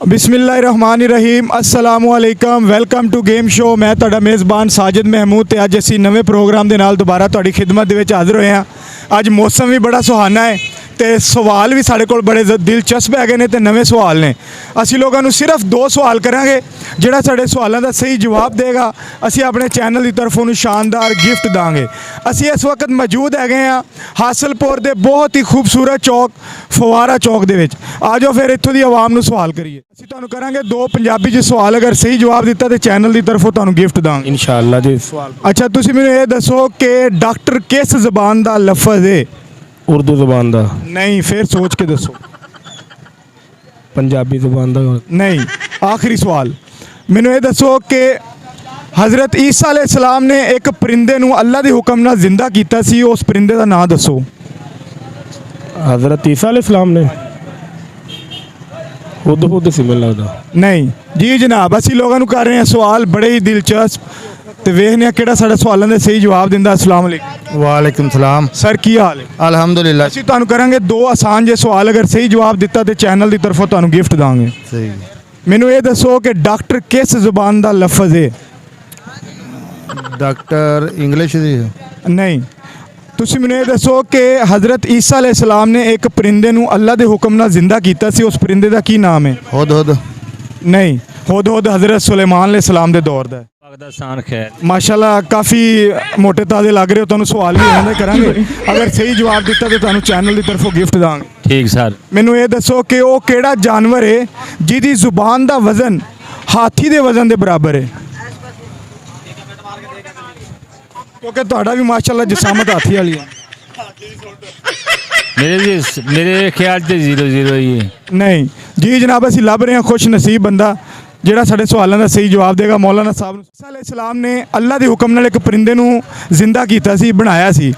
बिस्मिल्लाहिर्रहमानिर्रहीम अस्सलामुअलैकुम welcome to game show. मैं ਤੁਹਾਡਾ ਮੇਜ਼ਬਾਨ ਸਾਜਿਦ ਮਹਿਮੂਦ ਤੇ ਅੱਜ ਅਸੀਂ ਨਵੇਂ ਪ੍ਰੋਗਰਾਮ ਦੇ ਨਾਲ ਦੁਬਾਰਾ ਤੁਹਾਡੀ ਖਿਦਮਤ ਦੇ ਵਿੱਚ ਹਾਜ਼ਰ ਹੋਏ ਹਾਂ। ਅੱਜ ਮੌਸਮ ਵੀ ਬੜਾ ਸੁਹਾਨਾ ਹੈ ਤੇ ਸਵਾਲ ਵੀ ਸਾਡੇ ਕੋਲ ਬੜੇ ਦਿਲਚਸਪ ਹੈਗੇ ਨੇ ਤੇ ਨਵੇਂ ਸਵਾਲ ਨੇ। ਅਸੀਂ ਲੋਕਾਂ ਨੂੰ ਸਿਰਫ 2 ਸਵਾਲ ਕਰਾਂਗੇ, ਜਿਹੜਾ ਸਾਡੇ ਸਵਾਲਾਂ ਦਾ ਸਹੀ ਜਵਾਬ ਦੇਗਾ ਅਸੀਂ ਆਪਣੇ ਚੈਨਲ ਦੀ ਤਰਫੋਂ ਉਹਨੂੰ ਸ਼ਾਨਦਾਰ ਗਿਫਟ ਦਾਂਗੇ। ਅਸੀਂ ਇਸ ਵਕਤ ਮੌਜੂਦ ਹੈਗੇ ਹਾਂ ਹਾਸਲਪੁਰ ਦੇ ਬਹੁਤ ਹੀ ਖੂਬਸੂਰਤ ਚੌਕ ਫਵਾਰਾ ਚੌਕ ਦੇ ਵਿੱਚ। ਆ ਜਾਓ ਫਿਰ ਇੱਥੋਂ ਦੀ ਆਵਾਮ ਨੂੰ ਸਵਾਲ ਕਰੀਏ। ਅਸੀਂ ਤੁਹਾਨੂੰ ਕਰਾਂਗੇ 2 ਪੰਜਾਬੀ 'ਚ ਸਵਾਲ, ਅਗਰ ਸਹੀ ਜਵਾਬ ਦਿੱਤਾ ਤੇ ਚੈਨਲ ਦੀ ਤਰਫੋਂ ਤੁਹਾਨੂੰ ਗਿਫਟ ਦਾਂਗੇ इंशाअल्लाह जी। ਸਵਾਲ। ਅੱਛਾ ਤੁਸੀਂ ਮੈਨੂੰ ਇਹ ਦੱਸੋ ਕਿ ਡਾਕਟਰ ਕਿਸ ਜ਼ਬਾਨ ਦਾ ਲਫ਼ਜ਼ ਹੈ? उर्दू ज़बान दा, ਨਹੀਂ, ਫਿਰ ਸੋਚ ਕੇ ਦੱਸੋ। पंजाबी ज़बान दा। ਨਹੀਂ, ਆਖਰੀ ਸਵਾਲ ਮੈਨੂੰ ਇਹ ਦੱਸੋ ਕਿ ਹਜ਼ਰਤ ਈਸਾ अलैहिस्सलाम ने एक परिंदे ਨੂੰ ਅੱਲਾ ਦੇ ਹੁਕਮ ਨਾਲ ਜ਼ਿੰਦਾ ਕੀਤਾ ਸੀ, ਉਸ परिंदे ਦਾ ਨਾਂ ਦੱਸੋ। हज़रत ईसा अलैहिस्सलाम ने खुद से मिल लगता। ਨਹੀਂ ਜੀ ਜਨਾਬ, ਅਸੀਂ ਲੋਕਾਂ ਨੂੰ ਕਰ ਰਹੇ ਹਾਂ ਸਵਾਲ ਬੜੇ ਹੀ ਦਿਲਚਸਪ ਤੇ ਵੇਖਦੇ ਹਾਂ ਕਿਹੜਾ ਸਾਡੇ ਸਵਾਲਾਂ ਦੇ ਸਹੀ ਜਵਾਬ ਦਿੰਦਾ। अस्सलाम वालेकुम। वालेकुम सलाम। ਸਰ ਕੀ ਹਾਲ ਹੈ? अल्हम्दुलिल्लाह। ਅਸੀਂ ਤੁਹਾਨੂੰ ਕਰਾਂਗੇ 2 ਆਸਾਨ ਜਿਹੇ ਸਵਾਲ, ਅਗਰ ਸਹੀ ਜਵਾਬ ਦਿੱਤਾ ਤੇ ਚੈਨਲ ਦੀ ਤਰਫੋਂ ਤੁਹਾਨੂੰ ਗਿਫਟ ਦਾਂਗੇ। सही। ਮੈਨੂੰ ਇਹ ਦੱਸੋ ਕਿ ਡਾਕਟਰ ਕਿਸ ਜ਼ੁਬਾਨ ਦਾ ਲਫ਼ਜ਼ ਹੈ? डॉक्टर इंग्लिश दी। ਨਹੀਂ, ਤੁਸੀਂ ਮੈਨੂੰ ਇਹ ਦੱਸੋ ਕਿ ਹਜ਼ਰਤ ਈਸਾ अलैहिस्सलाम ਨੇ ਇੱਕ परिंदे ਨੂੰ ਅੱਲਾ ਦੇ ਹੁਕਮ ਨਾਲ ਜ਼ਿੰਦਾ ਕੀਤਾ ਸੀ, ਉਸ परिंदे ਦਾ ਕੀ ਨਾਮ ਹੈ? हुद हुद। ਨਹੀਂ, ਹੁਦ ਹਜ਼ਰਤ ਸੁਲੇਮਾਨ अलैहिस्सलाम ਦੇ ਦੌਰ ਦਾ ਹੈ। माशाल्लाह, काफ़ी मोटे ताज़े लग रहे हो। ਤੁਹਾਨੂੰ ਸਵਾਲ ਵੀ ਇਹਨਾਂ ਦੇ ਕਰਾਂਗੇ, ਅਗਰ ਸਹੀ ਜਵਾਬ ਦਿੱਤਾ ਤੇ ਤੁਹਾਨੂੰ ਚੈਨਲ ਦੀ ਤਰਫੋਂ ਗਿਫਟ ਦਾਂਗੇ। ठीक सर। ਮੈਨੂੰ ਇਹ ਦੱਸੋ ਕਿ ਉਹ ਕਿਹੜਾ ਜਾਨਵਰ ਹੈ ਜਿਹਦੀ ਜ਼ੁਬਾਨ ਦਾ ਵਜ਼ਨ ਹਾਥੀ ਦੇ ਵਜ਼ਨ ਦੇ ਬਰਾਬਰ ਹੈ? ਕਿਉਂਕਿ ਤੁਹਾਡਾ ਵੀ ਮਾਸ਼ਾਅੱਲਾ ਜਿਸਾਮਤ ਹਾਥੀ ਵਾਲੀ ਹੈ। मेरे ख्याल से 0-0 ही है। ਨਹੀਂ ਜੀ ਜਨਾਬ, ਅਸੀਂ ਲੱਭ ਰਹੇ ਹਾਂ ਖੁਸ਼ ਨਸੀਬ ਬੰਦਾ ਜਿਹੜਾ ਸਾਡੇ ਸਵਾਲਾਂ ਦਾ ਸਹੀ ਜਵਾਬ ਦੇਗਾ। ਮੌਲਾਨਾ ਸਾਹਿਬ ਨੂੰ ਈਸਾ अलैहिस्सलाम ਨੇ ਅੱਲਾ ਦੇ ਹੁਕਮ ਨਾਲ ਇੱਕ परिंदे ਨੂੰ ਜ਼ਿੰਦਾ ਕੀਤਾ ਸੀ, ਬਣਾਇਆ ਸੀ,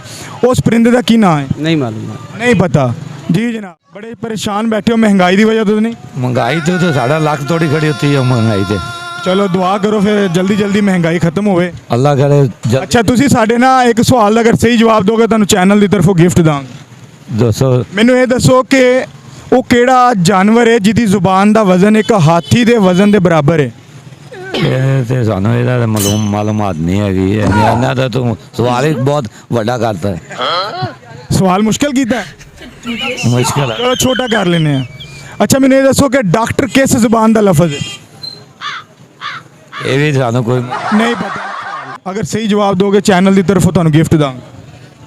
ਉਸ परिंदे ਦਾ ਕੀ ਨਾਮ ਹੈ? नहीं मालूम। ਨਹੀਂ ਪਤਾ ਜੀ ਜਨਾਬ। ਬੜੇ ਪਰੇਸ਼ਾਨ ਬੈਠੇ ਹੋ ਮਹਿੰਗਾਈ ਦੀ ਵਜ੍ਹਾ ਤੋਂ? ਨਹੀਂ, महंगाई तो साढ़ा लाख थोड़ी खड़ी होती है महंगाई से। ਚਲੋ ਦੁਆ ਕਰੋ ਫਿਰ ਜਲਦੀ ਮਹਿੰਗਾਈ ਖਤਮ ਹੋਵੇ। अल्लाह करे ਅੱਛਾ ਤੁਸੀਂ ਸਾਡੇ ਨਾਲ ਇੱਕ ਸਵਾਲ ਦਾ ਅਗਰ ਸਹੀ ਜਵਾਬ ਦੋਗੇ ਤੁਹਾਨੂੰ ਚੈਨਲ ਦੀ ਤਰਫੋਂ ਗਿਫਟ ਦਾਂਗੇ। 200। ਮੈਨੂੰ ਇਹ ਦੱਸੋ ਕਿ ਉਹ ਕਿਹੜਾ ਜਾਨਵਰ ਹੈ ਜਿਹਦੀ ਜ਼ੁਬਾਨ ਦਾ ਵਜ਼ਨ ਇੱਕ ਹਾਥੀ ਦੇ ਵਜ਼ਨ ਦੇ ਬਰਾਬਰ ਹੈ? ਤੇ ਸਾਨੂੰ ਇਹਦਾ ਮਾਲੂਮਾਤ ਨਹੀਂ ਹੈਗੀ। ਇਹਨਾਂ ਦਾ ਤੂੰ ਸਵਾਲ ਹੀ ਬਹੁਤ ਵੱਡਾ ਕਰਤਾ ਹੈ। ਸਵਾਲ ਮੁਸ਼ਕਿਲ ਕੀਤਾ ਹੈ? ਮੁਸ਼ਕਿਲ ਹੈ। ਚਲੋ ਛੋਟਾ ਕਰ ਲੈਂਦੇ ਆ। ਅੱਛਾ ਮੈਨੂੰ ਇਹ ਦੱਸੋ ਕਿ ਡਾਕਟਰ ਕਿਸ ਜ਼ੁਬਾਨ ਦਾ ਲਫ਼ਜ਼ ਹੈ? ਇਹ ਵੀ ਸਾਨੂੰ ਕੋਈ ਨਹੀਂ ਪਤਾ। ਅਗਰ ਸਹੀ ਜਵਾਬ ਦੋਗੇ ਚੈਨਲ ਦੀ ਤਰਫੋਂ ਤੁਹਾਨੂੰ ਗਿਫਟ ਦਾਂਗੇ।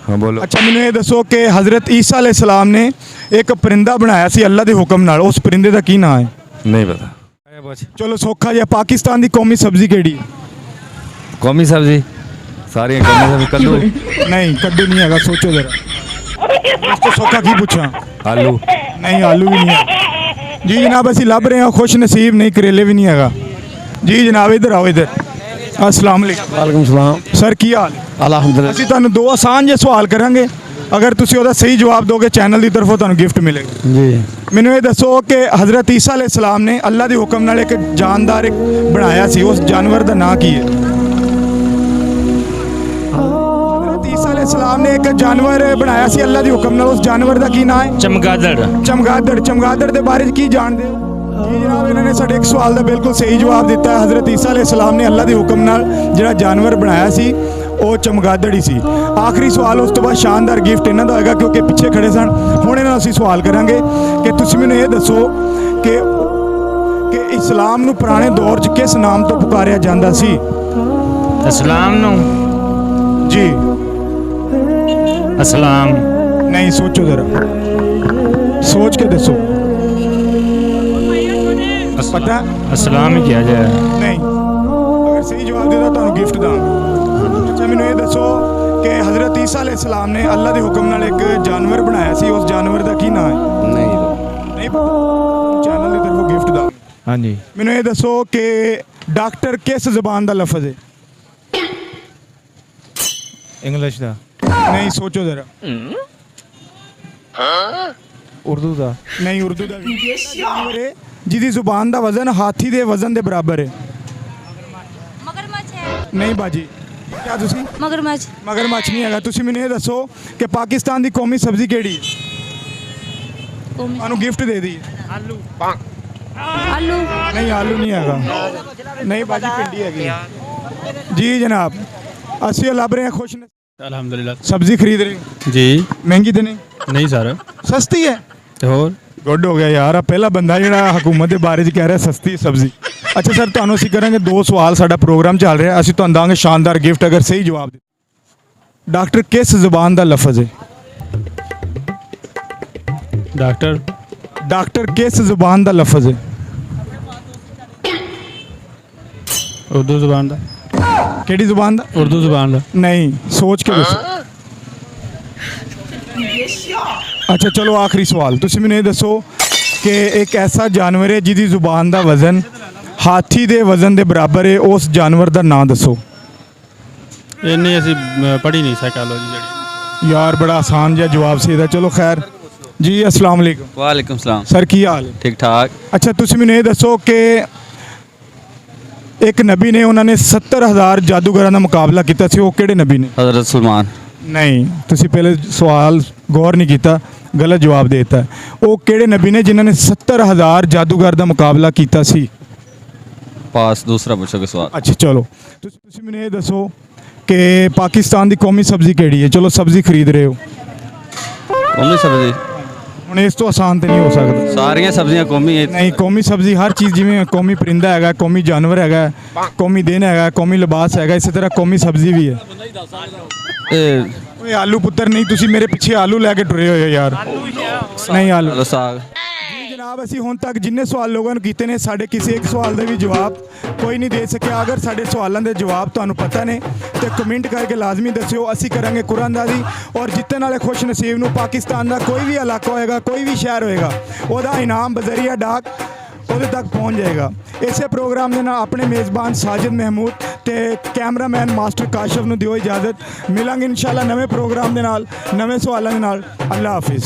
ਹਾਂ ਬੋਲੋ। ਅੱਛਾ ਮੈਨੂੰ ਇਹ ਦੱਸੋ ਕਿ ਹਜ਼ਰਤ ਈਸਾ अलैहिस्सलाम ਨੇ ਇੱਕ परिंदा ਬਣਾਇਆ ਸੀ ਅੱਲਾ ਦੇ ਹੁਕਮ ਨਾਲ, ਉਸ परिंदे ਦਾ ਕੀ ਨਾਮ ਹੈ? ਨਹੀਂ ਪਤਾ। ਚਲੋ ਸੌਖਾ ਜਿਹਾ, ਪਾਕਿਸਤਾਨ ਦੀ ਕੌਮੀ ਸਬਜ਼ੀ ਕਿਹੜੀ ਹੈ? ਕੌਮੀ ਸਬਜ਼ੀ ਸਾਰੀਆਂ ਕੌਮੀ ਸਬਜ਼ੀ ਕੱਦੂ। ਨਹੀਂ ਕੱਦੂ ਨਹੀਂ ਹੈਗਾ, ਸੋਚੋ ਜ਼ਰਾ। ਇਸ ਤੋਂ ਸੌਖਾ ਕੀ ਪੁੱਛਾਂ? ਆਲੂ। ਨਹੀਂ ਆਲੂ ਵੀ ਨਹੀਂ ਹੈ ਜੀ ਜਨਾਬ। ਅਸੀਂ ਲੱਭ ਰਹੇ ਹਾਂ ਖੁਸ਼ ਨਸੀਬ, ਨਹੀਂ ਕਰੇਲੇ ਵੀ ਨਹੀਂ ਹੈਗਾ ਜੀ ਜਨਾਬ। ਇੱਧਰ ਆਓ ਇੱਧਰ। अस्सलाम वालेकुम। वालेकुम सलाम। ਸਰ ਕੀ ਹਾਲ? अल्हम्दुलिल्लाह। ਅਸੀਂ ਤੁਹਾਨੂੰ 2 ਆਸਾਨ ਜਿਹੇ ਸਵਾਲ ਕਰਾਂਗੇ, ਅਗਰ ਤੁਸੀਂ ਉਹਦਾ ਸਹੀ ਜਵਾਬ ਦੋਗੇ ਚੈਨਲ ਦੀ ਤਰਫੋਂ ਤੁਹਾਨੂੰ ਗਿਫਟ ਮਿਲੇਗਾ जी। ਮੈਨੂੰ ਇਹ ਦੱਸੋ ਕਿ ਹਜ਼ਰਤ ਈਸਾ अलैहिस्सलाम ਨੇ ਅੱਲਾ ਦੇ ਹੁਕਮ ਨਾਲ ਇੱਕ ਜਾਨਦਾਰ ਬਣਾਇਆ ਸੀ, ਉਸ ਜਾਨਵਰ ਦਾ ਨਾਂ ਕੀ ਹੈ? ਹਜ਼ਰਤ ਈਸਾ अलैहिस्सलाम ਨੇ ਇੱਕ ਜਾਨਵਰ ਬਣਾਇਆ ਸੀ ਅੱਲਾ ਦੇ ਹੁਕਮ ਨਾਲ, ਉਸ ਜਾਨਵਰ ਦਾ ਕੀ ਨਾਂ ਹੈ? चमगादड़। ਚਮਗਾਦੜ ਦੇ ਬਾਰੇ 'ਚ ਕੀ ਜਾਣਦੇ ਹੋ? ਜੀ ਜਨਾਬ, ਇਹਨਾਂ ਨੇ ਸਾਡੇ ਇੱਕ ਸਵਾਲ ਦਾ ਬਿਲਕੁਲ ਸਹੀ ਜਵਾਬ ਦਿੱਤਾ ਹੈ। ਹਜ਼ਰਤ ਈਸਾ अलैहिस्सलाम ਨੇ ਅੱਲਾ ਦੇ ਹੁਕਮ ਨਾਲ ਜਿਹੜਾ ਜਾਨਵਰ ਬਣਾਇਆ ਸੀ ਉਹ ਚਮਗਾਦੜ ਹੀ ਸੀ। ਆਖਰੀ ਸਵਾਲ, ਉਸ ਤੋਂ ਬਾਅਦ ਸ਼ਾਨਦਾਰ ਗਿਫਟ ਇਹਨਾਂ ਦਾ ਹੋਏਗਾ ਕਿਉਂਕਿ ਪਿੱਛੇ ਖੜੇ ਸਨ। ਹੁਣ ਇਹਨਾਂ ਨੂੰ ਅਸੀਂ ਸਵਾਲ ਕਰਾਂਗੇ ਕਿ ਤੁਸੀਂ ਮੈਨੂੰ ਇਹ ਦੱਸੋ ਕਿ ਇਸਲਾਮ ਨੂੰ ਪੁਰਾਣੇ ਦੌਰ 'ਚ ਕਿਸ ਨਾਮ ਤੋਂ ਪੁਕਾਰਿਆ ਜਾਂਦਾ ਸੀ? इस्लाम नु ਜੀ इस्लाम। ਨਹੀਂ, ਸੋਚੋ ਜ਼ਰਾ, ਸੋਚ ਕੇ ਦੱਸੋ। ਪਤਾ? इस्लाम ही किया जाए। ਨਹੀਂ, ਅਗਰ ਸਹੀ ਜਵਾਬ ਦਿੱਤਾ ਤੁਹਾਨੂੰ ਗਿਫਟ ਦਾਂਗੇ। ਅੱਛਾ ਮੈਨੂੰ ਇਹ ਦੱਸੋ ਕਿ ਹਜ਼ਰਤ ਈਸਾ अलैहिस्सलाम ਨੇ ਅੱਲਾ ਦੇ ਹੁਕਮ ਨਾਲ ਇੱਕ ਜਾਨਵਰ ਬਣਾਇਆ ਸੀ, ਉਸ ਜਾਨਵਰ ਦਾ ਕੀ ਨਾਮ ਹੈ? ਨਹੀਂ ਪਤਾ। ਚੈਨਲ ਦੀ ਤਰਫੋਂ ਗਿਫਟ ਦਾਂਗੇ। हाँ जी। ਮੈਨੂੰ ਇਹ ਦੱਸੋ ਕਿ ਡਾਕਟਰ ਕਿਸ ਜ਼ਬਾਨ ਦਾ ਲਫ਼ਜ਼ ਹੈ? इंग्लिश दा। ਨਹੀਂ, ਸੋਚੋ ਜ਼ਰਾ। उर्दू दा। ਨਹੀਂ, ਉਰਦੂ ਦਾ ਵੀ ਜਾਨਵਰ ਹੈ ਜਿਹਦੀ ਜ਼ੁਬਾਨ ਦਾ ਵਜ਼ਨ ਹਾਥੀ ਦੇ ਵਜ਼ਨ ਦੇ ਬਰਾਬਰ ਹੈ। मगरमच्छ है। ਨਹੀਂ ਬਾਜੀ, ਕਿਆ ਤੁਸੀਂ मगरमच्छ ਮਗਰਮੱਛ ਨਹੀਂ ਹੈਗਾ। ਤੁਸੀਂ ਮੈਨੂੰ ਇਹ ਦੱਸੋ ਕਿ ਪਾਕਿਸਤਾਨ ਦੀ ਕੌਮੀ ਸਬਜ਼ੀ ਕਿਹੜੀ ਹੈ? कौमी ਤੁਹਾਨੂੰ ਗਿਫਟ ਦੇ ਦਈਏ। आलू ਨਹੀਂ ਆਲੂ ਨਹੀਂ ਹੈਗਾ। ਨਹੀਂ ਬਾਜੀ ਪਿੰਡੀ ਹੈਗੀ ਹੈ। ਜੀ ਜਨਾਬ ਅਸੀਂ ਲੱਭ ਰਹੇ ਹਾਂ ਖੁਸ਼ अल्हम्दुलिल्लाह सब्जी खरीद रहे हो? जी महंगी तो नहीं, नहीं सर सस्ती है। ਤੇ ਹੋਰ ਗੁੱਡ ਹੋ ਗਿਆ ਯਾਰ। ਆ ਪਹਿਲਾ ਬੰਦਾ ਜਿਹੜਾ ਹਕੂਮਤ ਦੇ ਬਾਰੇ 'ਚ ਕਹਿ ਰਿਹਾ ਸਸਤੀ ਸਬਜ਼ੀ। ਅੱਛਾ ਸਰ ਤੁਹਾਨੂੰ ਅਸੀਂ ਕਰਾਂਗੇ 2 ਸਵਾਲ। ਸਾਡਾ ਪ੍ਰੋਗਰਾਮ ਚੱਲ ਰਿਹਾ, ਅਸੀਂ ਤੁਹਾਨੂੰ ਦਾਂਗੇ ਸ਼ਾਨਦਾਰ ਗਿਫਟ ਅਗਰ ਸਹੀ ਜਵਾਬ ਦੇ। ਡਾਕਟਰ ਕਿਸ ਜ਼ੁਬਾਨ ਦਾ ਲਫ਼ਜ਼ ਹੈ? डॉक्टर ਡਾਕਟਰ ਕਿਸ ਜ਼ੁਬਾਨ ਦਾ ਲਫ਼ਜ਼ ਹੈ? उर्दू जुबान दा ਕਿਹੜੀ ਜ਼ੁਬਾਨ ਦਾ? उर्दू जुबान दा ਨਹੀਂ ਸੋਚ ਕੇ ਦੱਸੋ। ਅੱਛਾ ਚਲੋ ਆਖਰੀ ਸਵਾਲ। ਤੁਸੀਂ ਮੈਨੂੰ ਇਹ ਦੱਸੋ ਕਿ ਇੱਕ ਐਸਾ ਜਾਨਵਰ ਹੈ ਜਿਹਦੀ ਜ਼ੁਬਾਨ ਦਾ ਵਜ਼ਨ ਹਾਥੀ ਦੇ ਵਜ਼ਨ ਦੇ ਬਰਾਬਰ ਹੈ, ਉਸ ਜਾਨਵਰ ਦਾ ਨਾਂ ਦੱਸੋ। ਇੰਨੀ ਅਸੀਂ ਪੜ੍ਹੀ ਨਹੀਂ ਸਾਈਕੋਲੋਜੀ ਜਿਹੜੀ ਯਾਰ ਬੜਾ ਆਸਾਨ ਜਿਹਾ ਜਵਾਬ ਸੀ ਇਹਦਾ। ਚਲੋ ਖੈਰ ਜੀ ਅਸਲਾਮ ਵਾਲੇਕੁਮ वालेकुम सलाम ਸਰ ਕੀ ਹਾਲ ਹੈ? ठीक ठाक ਅੱਛਾ ਤੁਸੀਂ ਮੈਨੂੰ ਇਹ ਦੱਸੋ ਕਿ ਇੱਕ ਨਬੀ ਨੇ ਉਹਨਾਂ ਨੇ 70,000 ਜਾਦੂਗਰਾਂ ਦਾ ਮੁਕਾਬਲਾ ਕੀਤਾ ਸੀ, ਉਹ ਕਿਹੜੇ ਨਬੀ ਨੇ? हज़रत सलमान ਨਹੀਂ ਤੁਸੀਂ ਪਹਿਲੇ ਸਵਾਲ ਗੌਰ ਨਹੀਂ ਕੀਤਾ, ਗਲਤ ਜਵਾਬ ਦੇ ਦਿੱਤਾ। ਉਹ ਕਿਹੜੇ ਨਬੀ ਨੇ ਜਿਨ੍ਹਾਂ ਨੇ 70,000 ਜਾਦੂਗਰ ਦਾ ਮੁਕਾਬਲਾ ਕੀਤਾ ਸੀ? पास दूसरा पूछोगे सवाल ਅੱਛਾ ਚਲੋ ਤੁਸੀਂ ਮੈਨੂੰ ਇਹ ਦੱਸੋ ਕਿ ਪਾਕਿਸਤਾਨ ਦੀ ਕੌਮੀ ਸਬਜ਼ੀ ਕਿਹੜੀ ਹੈ? ਚਲੋ ਸਬਜ਼ੀ ਖਰੀਦ ਰਹੇ ਹੋ, कौमी सब्जी ਹੁਣ ਇਸ ਤੋਂ ਆਸਾਨ ਤੇ ਨਹੀਂ ਹੋ ਸਕਦਾ। सारियां सब्जियां कौमी है ਨਹੀਂ ਕੌਮੀ ਸਬਜ਼ੀ ਹਰ ਚੀਜ਼, ਜਿਵੇਂ ਕੌਮੀ ਪਰਿੰਦਾ ਹੈਗਾ, ਕੌਮੀ ਜਾਨਵਰ ਹੈਗਾ, ਕੌਮੀ ਦਿਨ ਹੈਗਾ, ਕੌਮੀ ਲਿਬਾਸ ਹੈਗਾ, ਇਸੇ ਤਰ੍ਹਾਂ ਕੌਮੀ ਸਬਜ਼ੀ ਵੀ ਹੈ। ए, ਓਏ ਆਲੂ ਪੁੱਤਰ ਨਹੀਂ, ਤੁਸੀਂ ਮੇਰੇ ਪਿੱਛੇ ਆਲੂ ਲੈ ਕੇ ਟੁਰੇ ਹੋਏ ਹੋ ਯਾਰ। ਨਹੀਂ ਆਲੂ। चलो साग ਜੀ ਜਨਾਬ ਅਸੀਂ ਹੁਣ ਤੱਕ ਜਿੰਨੇ ਸਵਾਲ ਲੋਕਾਂ ਨੂੰ ਕੀਤੇ ਨੇ, ਸਾਡੇ ਕਿਸੇ ਇੱਕ ਸਵਾਲ ਦਾ ਵੀ ਜਵਾਬ ਕੋਈ ਨਹੀਂ ਦੇ ਸਕਿਆ। ਅਗਰ ਸਾਡੇ ਸਵਾਲਾਂ ਦੇ ਜਵਾਬ ਤੁਹਾਨੂੰ ਪਤਾ ਨੇ ਤੇ ਕਮੈਂਟ ਕਰਕੇ ਲਾਜ਼ਮੀ ਦੱਸਿਓ। ਅਸੀਂ ਕਰਾਂਗੇ ਕੁਰਾਨਦਾਜ਼ੀ ਔਰ ਜਿੱਤਣ ਵਾਲੇ ਖੁਸ਼ ਨਸੀਬ ਨੂੰ ਪਾਕਿਸਤਾਨ ਦਾ ਕੋਈ ਵੀ ਇਲਾਕਾ ਹੋਏਗਾ, ਕੋਈ ਵੀ ਸ਼ਹਿਰ ਹੋਏਗਾ, ਉਹਦਾ ਇਨਾਮ ਬਜ਼ਰੀਆ ਡਾਕ ਉਹਦੇ ਤੱਕ ਪਹੁੰਚ ਜਾਏਗਾ। ਇਸੇ ਪ੍ਰੋਗਰਾਮ ਦੇ ਨਾਲ ਆਪਣੇ ਮੇਜ਼ਬਾਨ ਸਾਜਿਦ ਮਹਿਮੂਦ ਤੇ ਕੈਮਰਾਮੈਨ ਮਾਸਟਰ ਕਾਸ਼ਫ ਨੂੰ ਦਿਓ ਇਜਾਜ਼ਤ। ਮਿਲਾਂਗੇ ਇਨਸ਼ਾਅੱਲਾ ਨਵੇਂ ਪ੍ਰੋਗਰਾਮ ਦੇ ਨਾਲ, ਨਵੇਂ ਸਵਾਲਾਂ ਦੇ ਨਾਲ। ਅੱਲਾ ਹਾਫਿਜ਼।